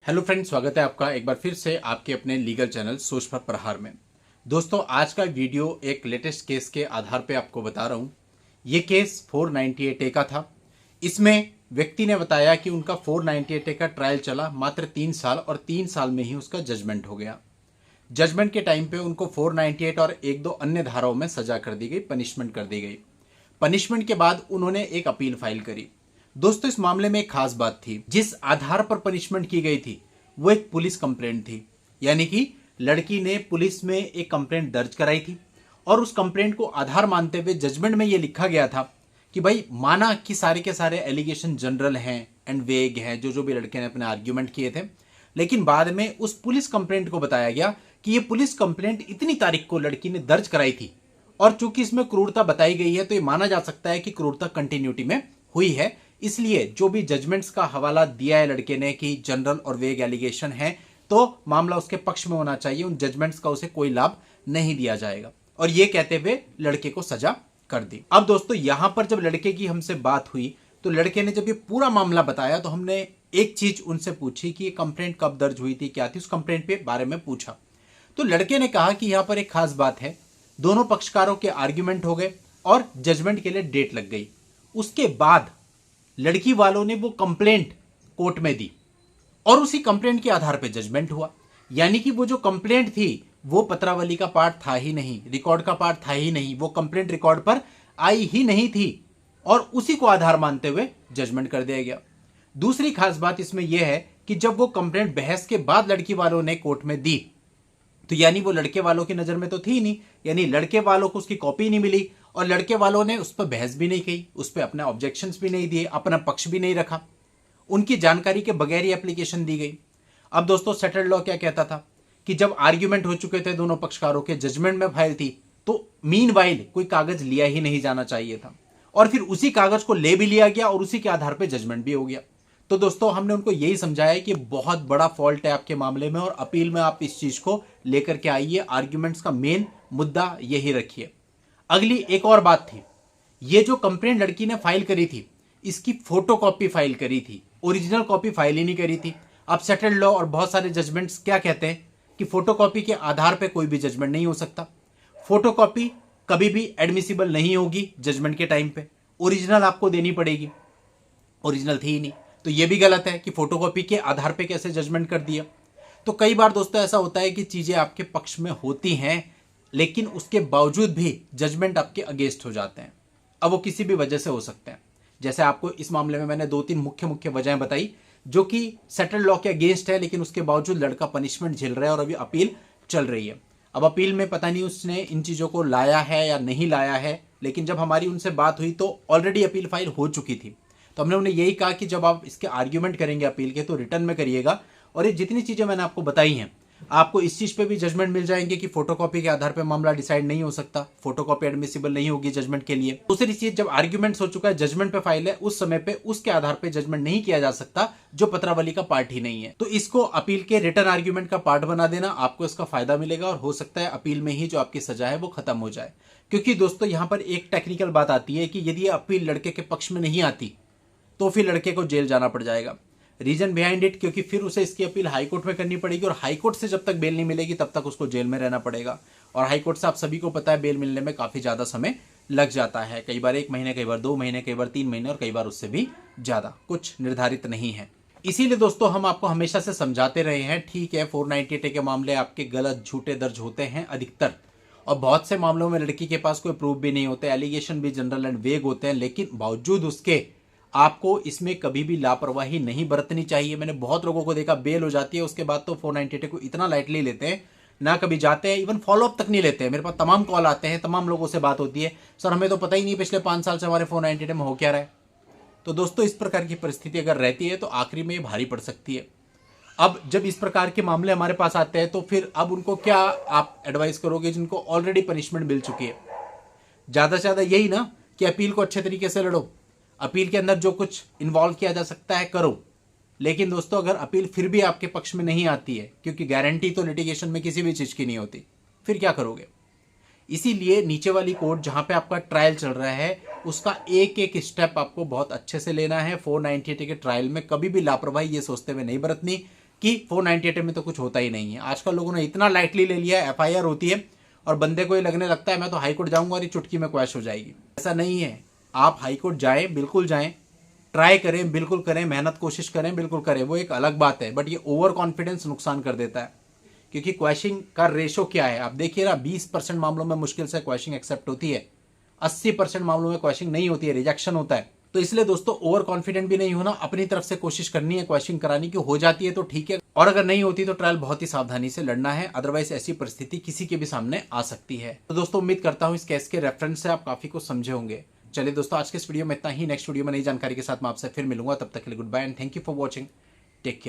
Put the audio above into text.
Hello friends, स्वागत है आपका एक बार फिर से आपके अपने लीगल चैनल सोच पर प्रहार में। दोस्तों, आज का वीडियो एक लेटेस्ट केस के आधार पे आपको बता रहा हूँ। ये केस 498A का था। इसमें व्यक्ति ने बताया कि उनका 498A का ट्रायल चला मात्र 3 साल और 3 साल में ही उसका जजमेंट हो गया। जजमेंट के टाइम पे उनको 498 और एक दो अन्य धाराओं में सजा कर दी गई, पनिशमेंट कर दी गई। पनिशमेंट के बाद उन्होंने एक अपील फाइल करी। दोस्तों, इस मामले में एक खास बात थी। जिस आधार पर पनिशमेंट की गई थी वो एक पुलिस कंप्लेंट थी, यानी कि लड़की ने पुलिस में एक कंप्लेंट दर्ज कराई थी और उस कंप्लेंट को आधार मानते हुए जजमेंट में यह लिखा गया था कि भाई माना कि सारे के सारे एलिगेशन जनरल हैं एंड वेग हैं, जो भी लड़के ने अपने आर्ग्यूमेंट किए थे, लेकिन बाद में उस पुलिस कंप्लेंट को बताया गया कि ये पुलिस कंप्लेंट इतनी तारीख को लड़की ने दर्ज कराई थी और चूंकि इसमें क्रूरता बताई गई है तो ये माना जा सकता है कि क्रूरता कंटिन्यूटी में हुई है। इसलिए जो भी जजमेंट्स का हवाला दिया है लड़के ने कि जनरल और वेग एलिगेशन है, तो मामला उसके पक्ष में होना चाहिए, उन जजमेंट्स का उसे कोई लाभ नहीं दिया जाएगा। और ये कहते हुए लड़के को सजा कर दी। अब दोस्तों, यहां पर जब लड़के की हमसे बात हुई तो लड़के ने जब ये पूरा मामला बताया तो हमने एक चीज उनसे पूछी कि ये कंप्लेंट कब दर्ज हुई थी, क्या थी, उस कंप्लेंट के बारे में पूछा। तो लड़के ने कहा कि यहां पर एक खास बात है, दोनों पक्षकारों के आर्ग्यूमेंट हो गए और जजमेंट के लिए डेट लग गई। उसके बाद लड़की वालों ने वो कंप्लेंट कोर्ट में दी और उसी कंप्लेंट के आधार पर जजमेंट हुआ। यानी कि वो जो कंप्लेंट थी वो पत्रावली का पार्ट था ही नहीं, रिकॉर्ड का पार्ट था ही नहीं, वो कंप्लेंट रिकॉर्ड पर आई ही नहीं थी और उसी को आधार मानते हुए जजमेंट कर दिया गया। दूसरी खास बात इसमें यह है कि जब वो कंप्लेंट बहस के बाद लड़की वालों ने कोर्ट में दी तो यानी वो लड़के वालों की नजर में तो थी नहीं, यानी लड़के वालों को उसकी कॉपी नहीं मिली और लड़के वालों ने उस पर बहस भी नहीं की, उस पर अपने ऑब्जेक्शंस भी नहीं दिए, अपना पक्ष भी नहीं रखा, उनकी जानकारी के बगैर ही एप्लीकेशन दी गई। अब दोस्तों, सेटल्ड लॉ क्या कहता था कि जब आर्ग्यूमेंट हो चुके थे दोनों पक्षकारों के, जजमेंट में फाइल थी, तो मीनवाइल कोई कागज लिया ही नहीं जाना चाहिए था और फिर उसी कागज को ले भी लिया गया और उसी के आधार पर जजमेंट भी हो गया। तो दोस्तों, हमने उनको यही समझाया कि बहुत बड़ा फॉल्ट है आपके मामले में और अपील में आप इस चीज को लेकर के आइए, आर्ग्यूमेंट्स का मेन मुद्दा यही रखिए। अगली एक और बात थी, ये जो कंप्लेंट लड़की ने फाइल करी थी इसकी फोटोकॉपी फाइल करी थी, ओरिजिनल कॉपी फाइल ही नहीं करी थी। अब सेटल्ड लॉ और बहुत सारे जजमेंट्स क्या कहते हैं कि फोटोकॉपी के आधार पर कोई भी जजमेंट नहीं हो सकता, फोटोकॉपी कभी भी एडमिसिबल नहीं होगी जजमेंट के टाइम पे, ओरिजिनल आपको देनी पड़ेगी। ओरिजिनल थी ही नहीं, तो यह भी गलत है कि फोटोकॉपी के आधार पे कैसे जजमेंट कर दिया। तो कई बार दोस्तों ऐसा होता है कि चीजें आपके पक्ष में होती हैं लेकिन उसके बावजूद भी जजमेंट आपके अगेंस्ट हो जाते हैं। अब वो किसी भी वजह से हो सकते हैं, जैसे आपको इस मामले में मैंने 2-3 मुख्य वजहें बताई जो कि सेटल्ड लॉ के अगेंस्ट है, लेकिन उसके बावजूद लड़का पनिशमेंट झेल रहा है और अभी अपील चल रही है। अब अपील में पता नहीं उसने इन चीजों को लाया है या नहीं लाया है, लेकिन जब हमारी उनसे बात हुई तो ऑलरेडी अपील फाइल हो चुकी थी। तो हमने उन्हें यही कहा कि जब आप इसके आर्ग्यूमेंट करेंगे अपील के तो रिटर्न में करिएगा और ये जितनी चीजें मैंने आपको बताई हैं आपको इस चीज पे भी जजमेंट मिल जाएंगे कि फोटोकॉपी के आधार पे मामला डिसाइड नहीं हो सकता, फोटोकॉपी एडमिसिबल नहीं होगी जजमेंट के लिए। दूसरी चीज, जब आर्ग्यूमेंट्स हो चुका है, जजमेंट पे फाइल है, उस समय पे उसके आधार पे जजमेंट नहीं किया जा सकता जो पत्रावली का पार्ट ही नहीं है। तो इसको अपील के रिटर्न आर्ग्यूमेंट का पार्ट बना देना, आपको इसका फायदा मिलेगा और हो सकता है अपील में ही जो आपकी सजा है वो खत्म हो जाए। क्योंकि दोस्तों, यहां पर एक टेक्निकल बात आती है कि यदि अपील लड़के के पक्ष में नहीं आती तो फिर लड़के को जेल जाना पड़ जाएगा। रीजन बिहाइंड इट, क्योंकि फिर उसे इसकी अपील हाईकोर्ट में करनी पड़ेगी और हाईकोर्ट से जब तक बेल नहीं मिलेगी तब तक उसको जेल में रहना पड़ेगा। और हाईकोर्ट से आप सभी को पता है बेल मिलने में काफी ज्यादा समय लग जाता है, कई बार 1 महीने, कई बार 2 महीने, कई बार 3 महीने और कई बार उससे भी ज्यादा, कुछ निर्धारित नहीं है। इसीलिए दोस्तों हम आपको हमेशा से समझाते रहे हैं, ठीक है 498A के मामले आपके गलत झूठे दर्ज होते हैं अधिकतर, और बहुत से मामलों में लड़की के पास कोई प्रूफ भी नहीं होते, एलिगेशन भी जनरल एंड वेग होते हैं, लेकिन बावजूद उसके आपको इसमें कभी भी लापरवाही नहीं बरतनी चाहिए। मैंने बहुत लोगों को देखा बेल हो जाती है उसके बाद तो 498 को इतना लाइटली लेते हैं, ना कभी जाते हैं, इवन फॉलोअप तक नहीं लेते हैं। मेरे पास तमाम कॉल आते हैं, तमाम लोगों से बात होती है, सर हमें तो पता ही नहीं पिछले 5 साल से हमारे 498 में हो क्या रहा है। तो दोस्तों, इस प्रकार की परिस्थिति अगर रहती है तो आखिरी में ये भारी पड़ सकती है। अब जब इस प्रकार के मामले हमारे पास आते हैं तो फिर अब उनको क्या आप एडवाइस करोगे जिनको ऑलरेडी पनिशमेंट मिल चुकी है? ज्यादा से ज्यादा यही ना कि अपील को अच्छे तरीके से लड़ो, अपील के अंदर जो कुछ इन्वॉल्व किया जा सकता है करो। लेकिन दोस्तों, अगर अपील फिर भी आपके पक्ष में नहीं आती है, क्योंकि गारंटी तो लिटिगेशन में किसी भी चीज की नहीं होती, फिर क्या करोगे? इसीलिए नीचे वाली कोर्ट जहां पे आपका ट्रायल चल रहा है उसका एक एक स्टेप आपको बहुत अच्छे से लेना है। 498 के ट्रायल में कभी भी लापरवाही ये सोचते हुए नहीं बरतनी कि 498 में तो कुछ होता ही नहीं है। आजकल लोगों ने इतना लाइटली ले लिया है, एफआईआर होती है और बंदे को ये लगने लगता है मैं तो हाईकोर्ट जाऊंगा और ये चुटकी में क्वैश हो जाएगी। ऐसा नहीं है। आप हाईकोर्ट जाएं, बिल्कुल जाएं, ट्राई करें, बिल्कुल करें, मेहनत कोशिश करें, बिल्कुल करें, वो एक अलग बात है। बट ये ओवर कॉन्फिडेंस नुकसान कर देता है, क्योंकि क्वैशिंग का रेशो क्या है आप देखिए ना, 20% मामलों में मुश्किल से क्वैशिंग एक्सेप्ट होती है, 80% मामलों में क्वैशिंग नहीं होती है, रिजेक्शन होता है। तो इसलिए दोस्तों ओवर कॉन्फिडेंट भी नहीं होना, अपनी तरफ से कोशिश करनी है क्वैशिंग कराने की। हो जाती है तो ठीक है, और अगर नहीं होती तो ट्रायल बहुत ही सावधानी से लड़ना है, अदरवाइज ऐसी परिस्थिति किसी के भी सामने आ सकती है। तो दोस्तों उम्मीद करता हूं इस केस के रेफरेंस से आप काफी कुछ समझे होंगे। चलिए दोस्तों, आज के इस वीडियो में इतना ही। नेक्स्ट वीडियो में नई जानकारी के साथ मैं आपसे फिर मिलूंगा। तब तक के लिए good bye and thank you for watching. Take care.